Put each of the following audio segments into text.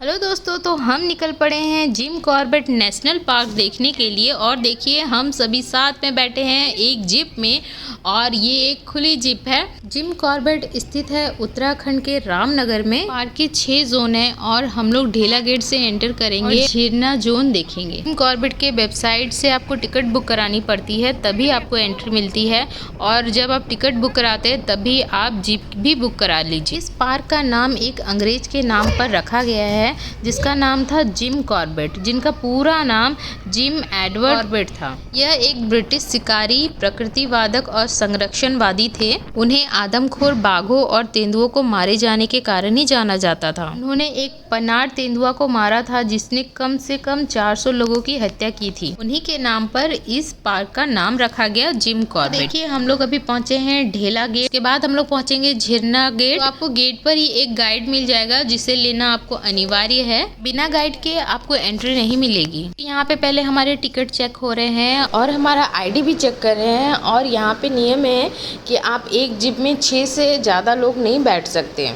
Hello दोस्तों, तो हम निकल पड़े हैं जिम कॉर्बेट नेशनल पार्क देखने के लिए। और देखिए हम सभी साथ में बैठे हैं एक जीप में, और ये एक खुली जीप है। जिम कॉर्बेट स्थित है उत्तराखंड के रामनगर में। पार्क के 6 जोन है और हम लोग ढेला गेट से एंटर करेंगे और झीरना जोन देखेंगे। जिम कॉर्बेट के वेबसाइट से आपको टिकट बुक करानी पड़ती है, तभी आपको एंट्री मिलती है। और जब आप टिकट बुक कराते हैं तभी आप जीप भी बुक करा लीजिए। इस पार्क का नाम एक अंग्रेज के नाम पर रखा गया है जिसका नाम था जिम कॉर्बेट, जिनका पूरा नाम जिम एडवर्ड कॉर्बेट था। यह एक ब्रिटिश शिकारी, प्रकृतिवादक और संरक्षणवादी थे। उन्हें आदमखोर बाघों और तेंदुओं को मारे जाने के कारण ही जाना जाता था। उन्होंने एक पनार तेंदुआ को मारा था जिसने कम से कम 400 लोगों की हत्या की थी। उन्हीं के नाम पर इस पार्क का नाम रखा गया जिम कॉर्बेट। देखिए हम लोग अभी पहुंचे हैं ढेला गेट के बाद हम लोग पहुंचेंगे झीरना गेट। तो आपको गेट पर ही एक गाइड मिल जाएगा जिसे लेना आपको अनिवार्य है। बिना गाइड के आपको एंट्री नहीं मिलेगी। यहाँ पे पहले हमारे टिकट चेक हो रहे हैं और हमारा आईडी भी चेक कर रहे हैं। और यहाँ पे नियम है कि आप एक जीप में 6 से ज़्यादा लोग नहीं बैठ सकते।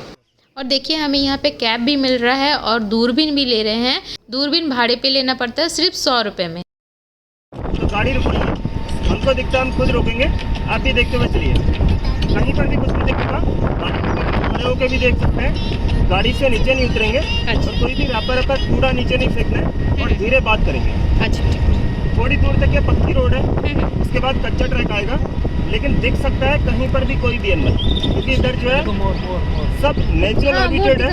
और देखिए हमें यहाँ पे कैब भी मिल रहा है और दूरबीन भी ले रहे हैं। दूरबीन भाड़े पे लेना पड़ता है सिर्फ 100 रुपये में। तो गाड़ी रुकेगी, हमको दिखता है हम खुद रोकेंगे, आप भी देखते हुए चलिए। कहीं पर भी कुछ नहीं दिखेगा, खड़े होकर भी देख सकते हैं। गाड़ी से नीचे नहीं उतरेंगे। अच्छा। और कोई भी रैपर कूड़ा नीचे नहीं फेंकना है और धीरे बात करेंगे। अच्छा। थोड़ी दूर तक ये पक्की रोड है, उसके बाद कच्चा ट्रैक आएगा, लेकिन दिख सकता है कहीं पर भी कोई भी एनिमल, क्योंकि इधर जो है सब नेचुरल हैबिटेट है।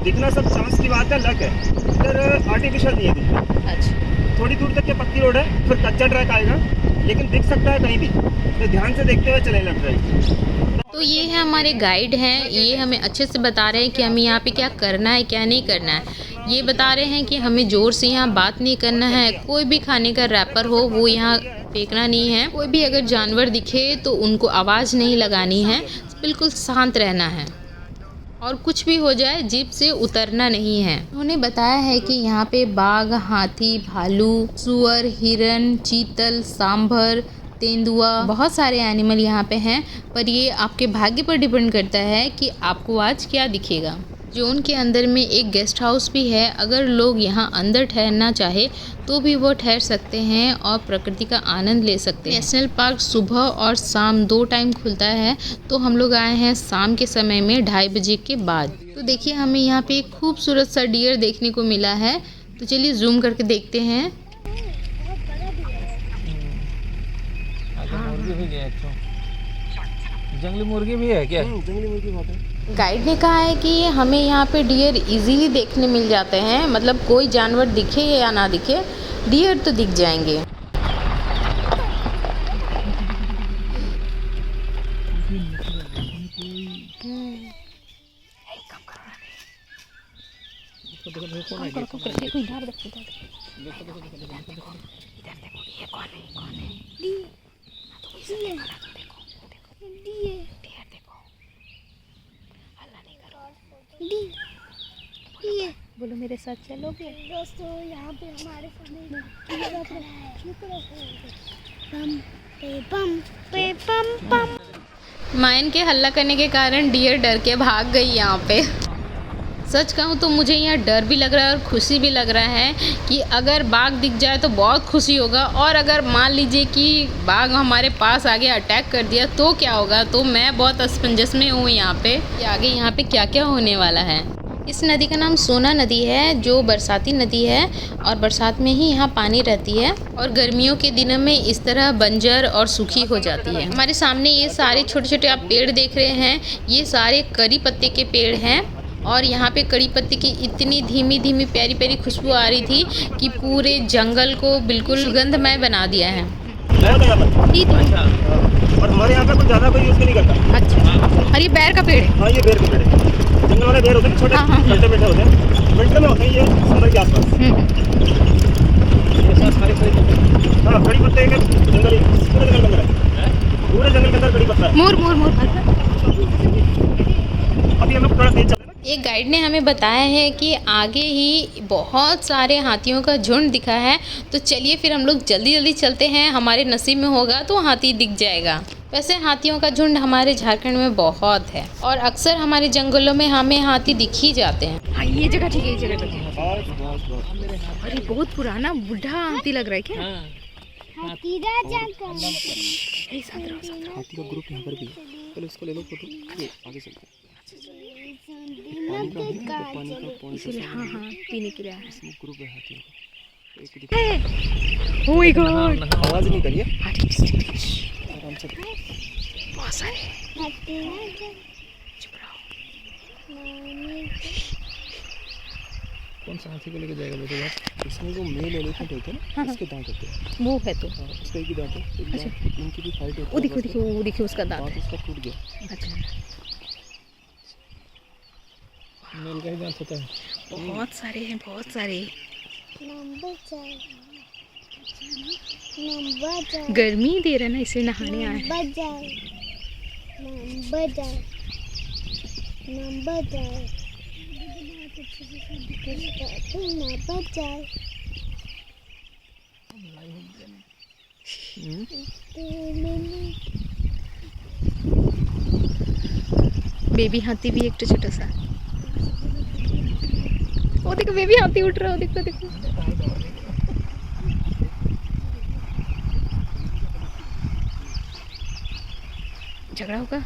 दिखना सब चांस की बात है, लक है। इधर आर्टिफिशियल नहीं है दिखना। अच्छा। थोड़ी दूर तक ये पक्की रोड है, फिर कच्चा ट्रैक आएगा, लेकिन दिख सकता है कहीं भी, तो ध्यान से देखते हुए चले लग जाएगी। तो ये है हमारे गाइड हैं, ये हमें अच्छे से बता रहे हैं कि हमें यहाँ पे क्या करना है क्या नहीं करना है। ये बता रहे हैं कि हमें ज़ोर से यहाँ बात नहीं करना है, कोई भी खाने का रैपर हो वो यहाँ फेंकना नहीं है। कोई भी अगर जानवर दिखे तो उनको आवाज़ नहीं लगानी है, बिल्कुल शांत रहना है। और कुछ भी हो जाए जीप से उतरना नहीं है। उन्होंने बताया है कि यहाँ पे बाघ, हाथी, भालू, सुअर, हिरन, चीतल, सांभर, तेंदुआ, बहुत सारे एनिमल यहाँ पे हैं। पर ये आपके भाग्य पर डिपेंड करता है कि आपको आज क्या दिखेगा। जोन के अंदर में एक गेस्ट हाउस भी है, अगर लोग यहाँ अंदर ठहरना चाहे तो भी वो ठहर सकते हैं और प्रकृति का आनंद ले सकते हैं। नेशनल पार्क सुबह और शाम 2 टाइम खुलता है, तो हम लोग आए हैं शाम के समय में 2:30 बजे के बाद। तो देखिए हमें यहाँ पे एक खूबसूरत सा डियर देखने को मिला है, तो चलिए जूम करके देखते हैं। जंगली मुर्गी भी है क्या? जंगली मुर्गी बहुत है। गाइड ने कहा है कि हमें यहाँ पे डियर इजीली देखने मिल जाते हैं, मतलब कोई जानवर दिखे या ना दिखे, डियर तो दिख जाएंगे। बोलो मेरे साथ चलोगे? दोस्तों यहाँ पे हमारे सामने मायन के हल्ला करने के कारण डियर डर के भाग गई यहाँ पे। सच कहूँ तो मुझे यहाँ डर भी लग रहा है और खुशी भी लग रहा है कि अगर बाघ दिख जाए तो बहुत खुशी होगा, और अगर मान लीजिए कि बाघ हमारे पास आगे अटैक कर दिया तो क्या होगा। तो मैं बहुत असमंजस में हूँ यहाँ पे कि आगे यहाँ पे क्या क्या होने वाला है। इस नदी का नाम सोना नदी है, जो बरसाती नदी है और बरसात में ही यहाँ पानी रहती है, और गर्मियों के दिनों में इस तरह बंजर और सूखी हो जाती है। हमारे सामने ये सारे छोटे छोटे आप पेड़ देख रहे हैं, ये सारे करी पत्ते के पेड़ हैं। और यहाँ पे कड़ी पत्ते की इतनी धीमी धीमी प्यारी प्यारी खुशबू आ रही थी कि पूरे जंगल को बिल्कुल सुगंधमय बना दिया है। और हमारे यहाँ पे कुछ ज़्यादा कोई यूज़ नहीं करता। अच्छा, और ये बेर का पेड़ है? हाँ, ये बेर का पेड़ है। जंगल वाले बेर होते हैं छोटे, छोटे बैठे होते हैं, विंटर में होते हैं ये सितंबर के आसपास। हाँ, कड़ी पत्ते के जंगल, पूरे जंगल के अंदर, पूरे जंगल के अंदर कड़ी पत्ता है। मोर मोर मोर। अभी हम लोग थोड़ा तेज चल रहे हैं। एक गाइड ने हमें बताया है कि आगे ही बहुत सारे हाथियों का झुंड दिखा है, तो चलिए फिर हम लोग जल्दी जल्दी चलते हैं, हमारे नसीब में होगा तो हाथी दिख जाएगा। वैसे हाथियों का झुंड हमारे झारखंड में बहुत है और अक्सर हमारे जंगलों में हमें हाथी दिख ही जाते हैं। हाँ ये जगह ठीक है, ये जगह ठीक है। अरे बहुत पुराना बूढ़ा हाथी लग रहा है क्या? हाथी राजा का हाथी का ग्रुप यहाँ पर भी है। पहले उसको ले लो फोटो, ये आगे चलते हैं। हाँ हाँ पीने के लिए आया इसमें ग्रुप है हाथियों का। है। ओह माय गॉड, आवाज़ नहीं करिए, हाथी आराम से। बहुत सारे। हाथी राजा चुप रहो। कौन सा हाथी को लेके जाएगा बेटे बात? इसमें जो मेल एलिफेंट होते हैं ना, उसके दांत होते हैं। वो है तो हाँ, उसका एक ही दांत है। एक दांत, इनकी भी फाइट होती है। वो देखो देखो, वो देखो उसका दांत दांत है। उसका टूट गया। अच्छा मेल का ही दांत होता है। बहुत सारे हैं, बहुत सारे। नंबर 4 नंबर 4 गर्मी दे रहा है ना, इसलिए नहाने आए हैं। Number 4 number 4 number 4 number 4 baby हाथी भी एक तो छोटा सा। वो देखो बेबी हाथी उठ रहा है, देखो देखो। झगड़ा होगा।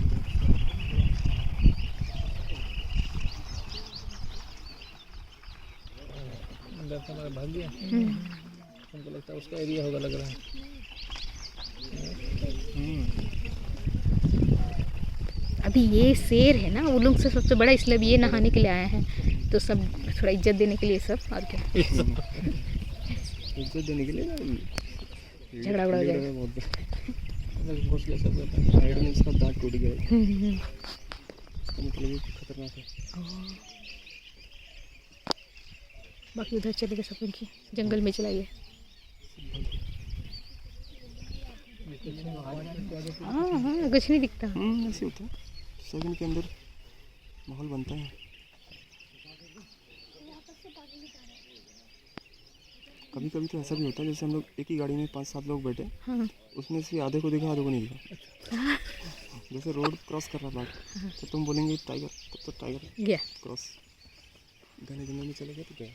भाग गया। हमको लगता है उसका एरिया होगा, लग रहा है। अभी ये शेर है ना वो लोग से सबसे बड़ा, इसलिए अब ये नहाने के लिए आया है, तो सब थोड़ा इज्जत देने के लिए सब। और क्या इज्जत देने के लिए झगड़ा उड़ा जाएगा। बहुत साइड में इसका दांत टूट गया है। इसका मतलब ये खतरनाक है। बाकी उधर चलेगा सब इनकी जंगल में चलाइए। हाँ हाँ कुछ नहीं दिखता। ऐसे होता है, सेकंड के अंदर माहौल बनता है। कभी कभी तो ऐसा भी होता है, जैसे हम लोग एक ही गाड़ी में 5-7 लोग बैठे। हाँ उसमें से आधे को देखा, आधे को नहीं देखा। जैसे रोड क्रॉस कर रहा था तो तुम बोलेंगे टाइगर, तब तो टाइगर गया। क्रॉस। घने जंगल में चले गए तो गया।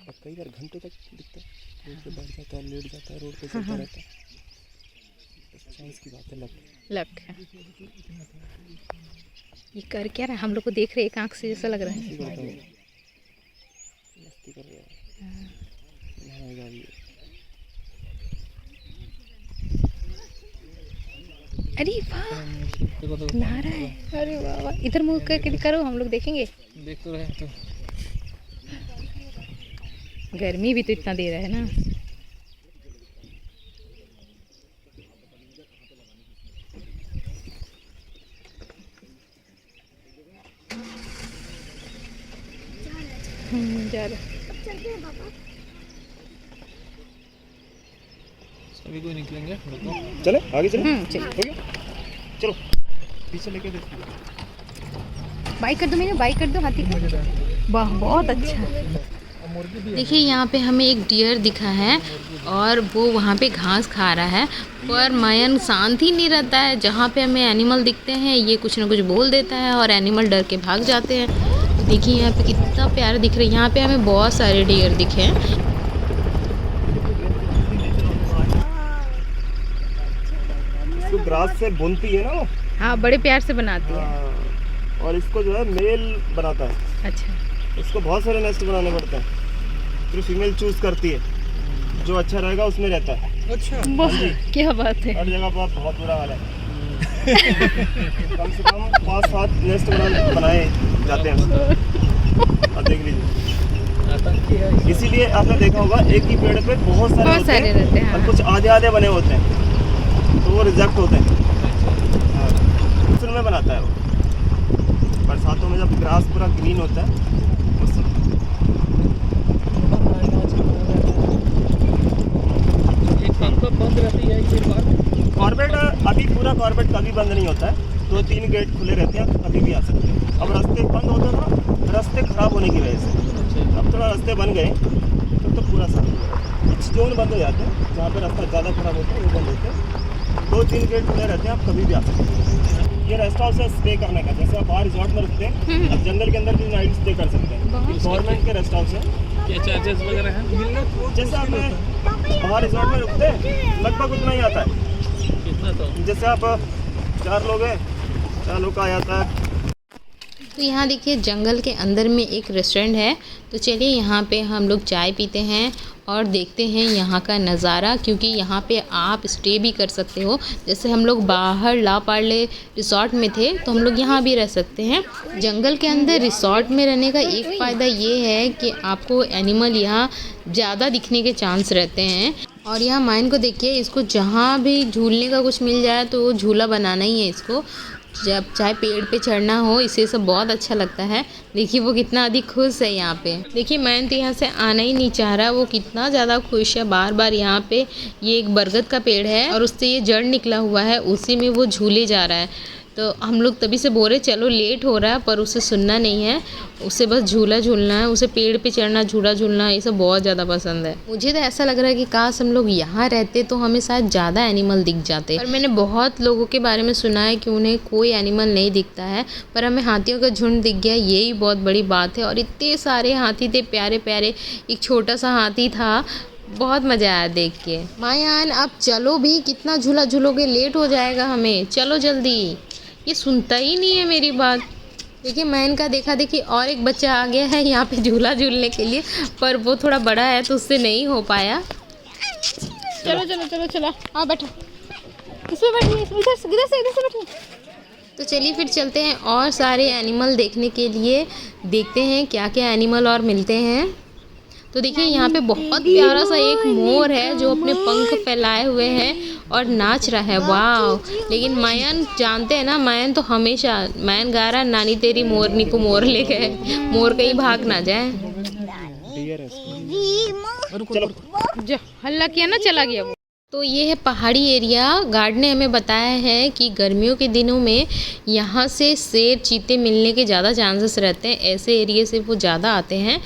अब कई बार घंटों तक दिखता है, रोड पे बैठ जाता है, लेट जाता है, रोड पे चलता रहता है। चांस की बात है, लक है। ये कर क्या रहा है? हम लोग को देख रहे एक आँख से जैसा लग रहा है। मस्ती कर रहा है। नहाएगा भी। अरे वाह, नहा रहा है। अरे वाह वाह, इधर मुँह करके करो, हम लोग देखेंगे। देख तो रहे हैं तो। गर्मी भी तो इतना दे रहा है ना। जा रहा। सभी कोई निकलेंगे। चले आगे चले। चलो हो गया, चलो पीछे लेके देखो। बाइक कर दो, मैंने बाइक कर दो हाथी का। वाह बहुत अच्छा। देखिए यहाँ पे हमें एक डियर दिखा है और वो वहाँ पे घास खा रहा है, पर मयन शांत ही नहीं रहता है। जहाँ पे हमें एनिमल दिखते हैं ये कुछ ना कुछ बोल देता है और एनिमल डर के भाग जाते हैं। देखिए यहाँ पे कितना प्यारा दिख रहा है। यहाँ पे हमें बहुत सारे डियर दिखे हैं। इसको ग्रास से बुनती है ना वो। हाँ बड़े प्यार से बनाती है। और इसको जो है मेल बनाता है। अच्छा, इसको बहुत सारे नेस्ट बनाने पड़ते हैं, फिर फीमेल चूज करती है, जो अच्छा रहेगा उसमें रहता है। अच्छा क्या बात है। हर जगह पर बहुत बुरा हाल है। कम से कम 5-7 नेस्ट बनाए जाते हैं। अब देख लीजिए, इसीलिए आपने देखा होगा एक ही पेड़ पे बहुत सारे रहते हैं और कुछ आधे बने होते हैं, तो वो रिजेक्ट होते हैं। में बनाता है वो। बरसातों में जब ग्रास पूरा ग्रीन होता है उस समय। बंद रहती है कॉर्बेट। अभी पूरा कॉर्बेट कभी बंद नहीं होता है, 2-3 गेट खुले रहते हैं, कभी भी आ सकते हैं। अब रास्ते बंद होते हैं ना, रास्ते खराब होने की वजह से। अब थोड़ा रास्ते बन गए तो पूरा सा कुछ जोन बंद हो जाते हैं, जहाँ पे रास्ता ज़्यादा खराब होता है वो बंद होते हैं। 2-3 गेट खुले रहते हैं, आप कभी भी आ सकते हैं। ये रेस्ट हाउस है स्टे करने का, जैसे आप बाहर रिजॉर्ट में रुकते हैं, आप जंगल के अंदर भी नाइट स्टे कर सकते हैं। गवर्नमेंट के रेस्ट हाउस है। क्या चार्जेस वगैरह हैं? जैसे आप बाहर रिजॉर्ट में रुकते हैं लगभग उतना ही आता है। कितना तो? जैसे आप 4 लोग हैं, 4 लोग का आ जाता है। तो यहाँ देखिए जंगल के अंदर में एक रेस्टोरेंट है, तो चलिए यहाँ पे हम लोग चाय पीते हैं और देखते हैं यहाँ का नज़ारा, क्योंकि यहाँ पे आप स्टे भी कर सकते हो। जैसे हम लोग बाहर ला पार्ले रिसोर्ट में थे, तो हम लोग यहाँ भी रह सकते हैं। जंगल के अंदर रिसोर्ट में रहने का एक फ़ायदा ये है कि आपको एनिमल यहाँ ज़्यादा दिखने के चांस रहते हैं। और यहाँ माइन को देखिए, इसको जहाँ भी झूलने का कुछ मिल जाए तो वो झूला बनाना ही है इसको, जब चाहे पेड़ पे चढ़ना हो, इसे सब बहुत अच्छा लगता है। देखिए वो कितना अधिक खुश है यहाँ पे। देखिए मैं तो यहाँ से आना ही नहीं चाह रहा, वो कितना ज़्यादा खुश है। बार बार यहाँ पे ये एक बरगद का पेड़ है और उससे ये जड़ निकला हुआ है, उसी में वो झूले जा रहा है। तो हम लोग तभी से बोल रहे चलो लेट हो रहा है, पर उसे सुनना नहीं है, उसे बस झूला झूलना है, उसे पेड़ पे चढ़ना, झूला झूलना, ये सब बहुत ज़्यादा पसंद है। मुझे तो ऐसा लग रहा है कि काश हम लोग यहाँ रहते तो हमें शायद ज़्यादा एनिमल दिख जाते। पर मैंने बहुत लोगों के बारे में सुना है कि उन्हें कोई एनिमल नहीं दिखता है, पर हमें हाथियों का झुंड दिख गया, यही बहुत बड़ी बात है। और इतने सारे हाथी थे, प्यारे प्यारे, एक छोटा सा हाथी था, बहुत मज़ा आया देख के। मायान अब चलो भी, कितना झूला झूलोगे, लेट हो जाएगा हमें, चलो जल्दी। ये सुनता ही नहीं है मेरी बात। देखिए मैं इनका देखा देखी और एक बच्चा आ गया है यहाँ पे झूला झूलने के लिए, पर वो थोड़ा बड़ा है तो उससे नहीं हो पाया। चलो चलो चलो चलो, हाँ बैठो, इसमें बैठिए, इधर से बैठिए। तो चलिए फिर चलते हैं और सारे एनिमल देखने के लिए, देखते हैं क्या क्या एनिमल और मिलते हैं। तो देखिए यहाँ पे बहुत प्यारा सा एक मोर है जो अपने पंख फैलाए हुए है और नाच रहा है, वाह। लेकिन मायन जानते हैं ना, मायन तो हमेशा, मायन गा रहा नानी तेरी मोरनी को मोर ले गए, मोर कहीं भाग ना जाए। जो हल्ला किया ना, चला गया वो। तो ये है पहाड़ी एरिया। गार्ड ने हमें बताया है कि गर्मियों के दिनों में यहाँ से शेर चीते मिलने के ज़्यादा चांसेस रहते हैं, ऐसे एरिया से वो ज़्यादा आते हैं।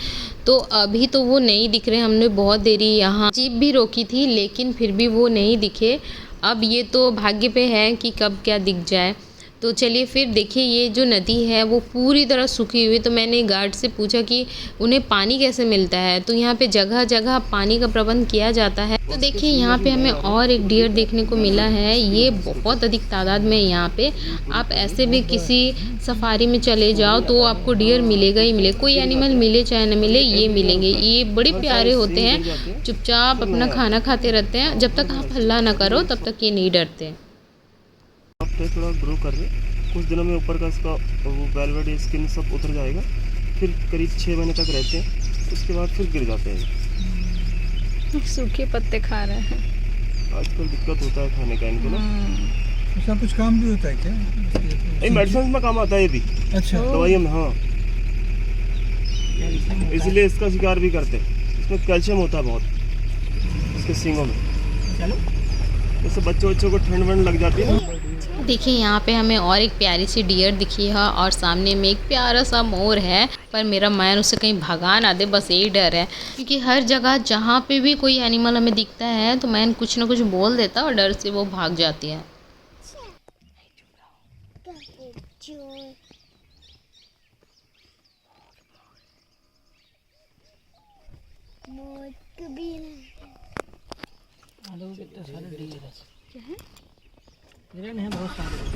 तो अभी तो वो नहीं दिख रहे, हमने बहुत देरी यहाँ जीप भी रोकी थी लेकिन फिर भी वो नहीं दिखे। अब ये तो भाग्य पे है कि कब क्या दिख जाए। तो चलिए फिर देखिए, ये जो नदी है वो पूरी तरह सूखी हुई। तो मैंने गार्ड से पूछा कि उन्हें पानी कैसे मिलता है, तो यहाँ पे जगह जगह पानी का प्रबंध किया जाता है। तो देखिए यहाँ पे हमें और एक डियर देखने को मिला है, ये बहुत अधिक तादाद में है यहाँ पे। आप ऐसे भी किसी सफारी में चले जाओ तो आपको डियर मिलेगा ही मिलेगा, कोई एनिमल मिले चाहे न मिले, ये मिलेंगे। ये बड़े प्यारे होते हैं, चुपचाप अपना खाना खाते रहते हैं, जब तक आप हल्ला ना करो तब तक ये नहीं डरते। थोड़ा ग्रो कर रहे, कुछ दिनों में ऊपर का इसका वो वेलवेट स्किन सब उतर जाएगा, फिर करीब 6 महीने तक रहते हैं, उसके बाद फिर गिर जाते हैं। सूखे पत्ते खा रहे हैं आजकल, दिक्कत होता है खाने का इनको ना। उसका कुछ काम भी होता है क्या? नहीं, मेडिसिन में काम आता है ये भी। अच्छा, दवाइयों में, हाँ, इसलिए इसका शिकार भी करते हैं। इसमें कैल्शियम होता है बहुत इसके सींगों में, जैसे बच्चों को ठंड वंड लग जाती है। देखिए यहाँ पे हमें और एक प्यारी सी डियर दिखी है और सामने में एक प्यारा सा मोर है, पर मेरा मैन उससे कहीं भगा ना दे, बस यही डर है। क्योंकि हर जगह जहाँ पे भी कोई एनिमल हमें दिखता है तो मैन कुछ ना कुछ बोल देता और डर से वो भाग जाती है।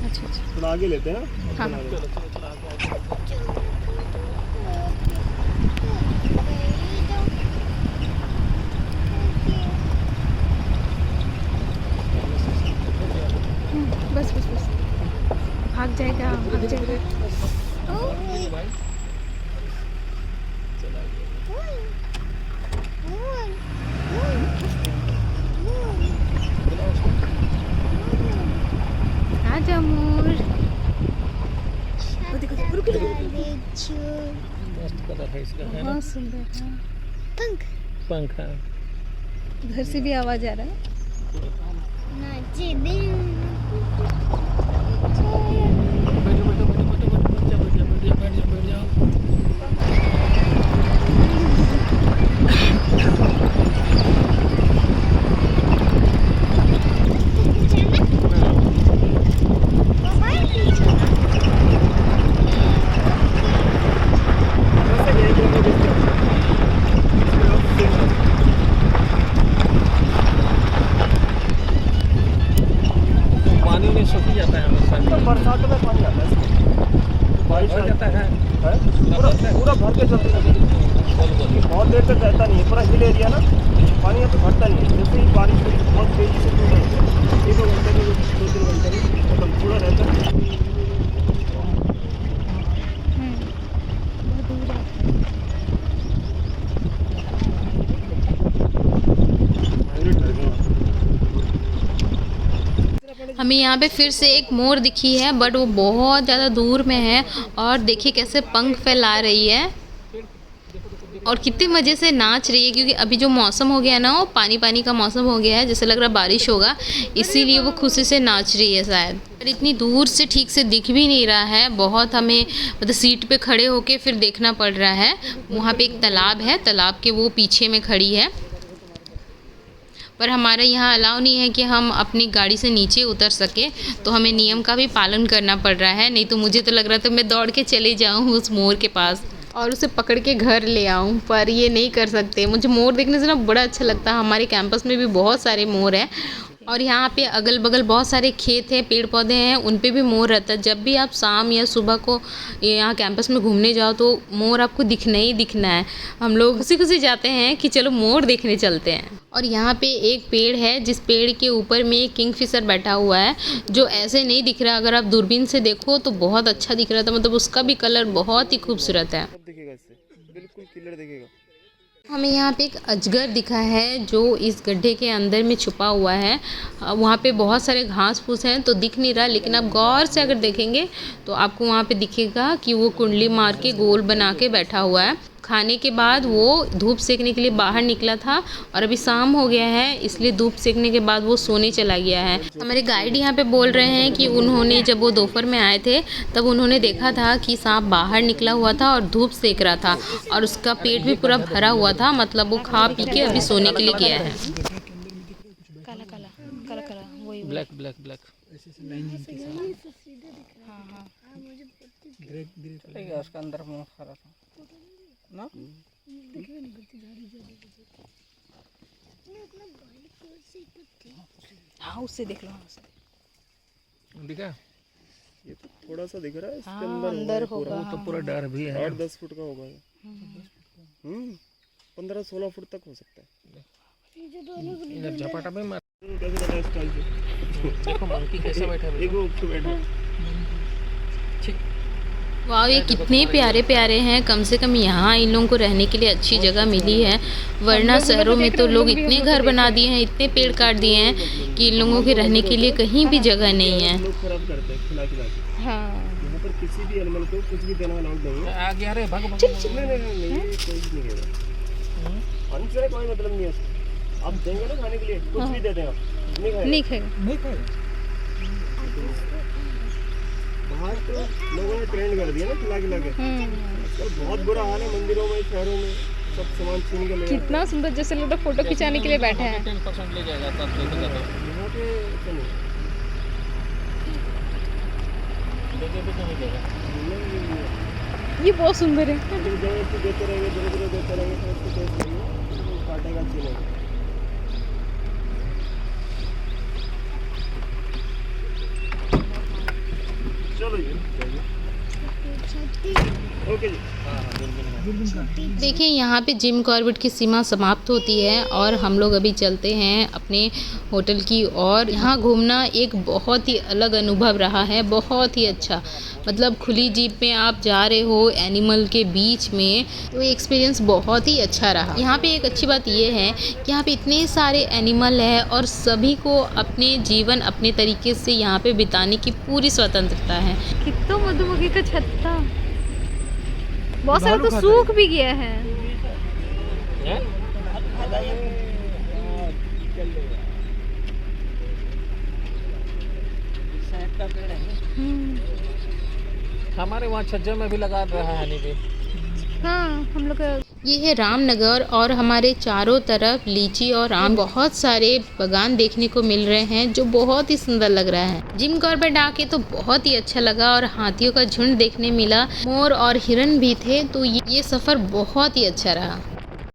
अच्छा अच्छा, थोड़ा आगे लेते हैं ना। हाँ। बस बस बस, भाग जाएगा भाग जाएगा। आजा मोर, मस्त कलर है इसका, है ना? बहुत सुंदर है। पंख पंख है। घर से भी आवाज आ रहा है। नाचे दिन बैठ जाओ। संभाल के चलते रहते, बहुत देर तक रहता नहीं है, पूरा हिल एरिया ना, पानी यहाँ पे भरता नहीं है। जैसे ही बारिश हुई बहुत तेजी से टूट जाता है, 1-2 घंटे में 2-3 घंटे में मतलब पूरा रहता है। हमें यहाँ पे फिर से एक मोर दिखी है, बट वो बहुत ज़्यादा दूर में है और देखिए कैसे पंख फैला रही है और कितने मज़े से नाच रही है, क्योंकि अभी जो मौसम हो गया है ना, वो पानी पानी का मौसम हो गया है, जैसे लग रहा है बारिश होगा, इसीलिए वो खुशी से नाच रही है शायद। पर इतनी दूर से ठीक से दिख भी नहीं रहा है, बहुत हमें मतलब सीट पे खड़े होके फिर देखना पड़ रहा है। वहाँ पे एक तालाब है, तालाब के वो पीछे में खड़ी है, पर हमारे यहाँ अलाउ नहीं है कि हम अपनी गाड़ी से नीचे उतर सके, तो हमें नियम का भी पालन करना पड़ रहा है। नहीं तो मुझे तो लग रहा था मैं दौड़ के चले जाऊँ उस मोर के पास और उसे पकड़ के घर ले आऊँ, पर ये नहीं कर सकते। मुझे मोर देखने से ना बड़ा अच्छा लगता है। हमारे कैंपस में भी बहुत सारे मोर हैं और यहाँ पे अगल बगल बहुत सारे खेत हैं, पेड़ पौधे हैं, उन पे भी मोर रहता है। जब भी आप शाम या सुबह को यहाँ कैंपस में घूमने जाओ तो मोर आपको दिखना ही दिखना है। हम लोग खुशी खुशी जाते हैं कि चलो मोर देखने चलते हैं। और यहाँ पे एक पेड़ है, जिस पेड़ के ऊपर में एक किंगफिशर बैठा हुआ है, जो ऐसे नहीं दिख रहा, अगर आप दूरबीन से देखो तो बहुत अच्छा दिख रहा था, मतलब उसका भी कलर बहुत ही खूबसूरत है। दिखेगा इससे बिल्कुल क्लियर दिखेगा। हमें यहाँ पे एक अजगर दिखा है जो इस गड्ढे के अंदर में छुपा हुआ है। वहाँ पे बहुत सारे घास फूस हैं तो दिख नहीं रहा, लेकिन आप गौर से अगर देखेंगे तो आपको वहाँ पे दिखेगा कि वो कुंडली मार के गोल बना के बैठा हुआ है। खाने के बाद वो धूप सेकने के लिए बाहर निकला था और अभी शाम हो गया है, इसलिए धूप सेकने के बाद वो सोने चला गया है। हमारे गाइड यहाँ पे बोल रहे हैं कि उन्होंने जब वो दोपहर में आए थे तब उन्होंने देखा था कि सांप बाहर निकला हुआ था और धूप सेक रहा था और उसका पेट भी पूरा भरा हुआ था, मतलब वो खा पी के अभी सोने के लिए गया है। काला काला काला काला वही ब्लैक ब्लैक ब्लैक चलेगा उसका अंदर मुंह खरा था ना। हाँ उससे देख लो, दिखा ये तो थोड़ा सा दिख रहा है, इसके हाँ, अंदर होगा। वो तो पूरा डर भी है। 8-10 फुट का होगा, 15-16 फुट तक हो सकता है। इधर झपाटा में मार। कैसे बैठा है स्टाइल से, देखो मंकी कैसे बैठा है। एक वो ऊपर बैठा है। वाह, ये कितने प्यारे प्यारे हैं। कम से कम यहाँ इन लोगों को रहने के लिए अच्छी जगह मिली है, वरना शहरों में तो लोग इतने घर बना दिए हैं, इतने पेड़ काट दिए हैं कि इन लोगों के रहने के लिए कहीं भी जगह नहीं है। लोग खराब करते हैं खिला खिला के। यहाँ पर किसी भी एनिमल को कुछ भी देना अलाउड नहीं है। आ गया रे भाग भाग। नहीं कोई नहीं देगा, पानी से कोई मतलब नहीं है उसका। आप देंगे ना खाने के लिए, कुछ भी दे दें आप, नहीं खाएगा। बाहर तो लोगों ने ट्रेंड कर दिया ना खिला खिला के। आजकल बहुत बुरा हाल है मंदिरों में, शहरों में, सब सामान छीन के ले जाते हैं। कितना सुंदर, जैसे लोग फोटो खिंचाने के लिए बैठे हैं। 10% ले जाएगा तब तो देगा। यहाँ पे तो नहीं। देखे भी तो नहीं देगा। ये बहुत सुंदर है। देते रहेंगे, धीरे-धीरे देते रहेंगे, तो उसको टेस्ट लेंगे, तो काटेगा छीनेगा। चलो जी, ओके जी। देखिए यहाँ पे जिम कॉर्बेट की सीमा समाप्त होती है और हम लोग अभी चलते हैं अपने होटल की ओर। यहाँ घूमना एक बहुत ही अलग अनुभव रहा है, बहुत ही अच्छा। मतलब खुली जीप में आप जा रहे हो एनिमल के बीच में, तो ये एक्सपीरियंस बहुत ही अच्छा रहा। यहाँ पे एक अच्छी बात ये है कि यहाँ पे इतने सारे एनिमल हैं और सभी को अपने जीवन अपने तरीके से यहाँ पे बिताने की पूरी स्वतंत्रता है। कितना मधुमक्खी का छत्ता, बहुत सारा तो सूख भी गया है। हमारे वहाँ छज्जे में भी लगा रहा है नीचे। हाँ हम लोग ये है रामनगर और हमारे चारों तरफ लीची और आम बहुत सारे बागान देखने को मिल रहे हैं, जो बहुत ही सुंदर लग रहा है। जिम कॉर्बेट आके तो बहुत ही अच्छा लगा और हाथियों का झुंड देखने मिला, मोर और हिरन भी थे, तो ये सफ़र बहुत ही अच्छा रहा।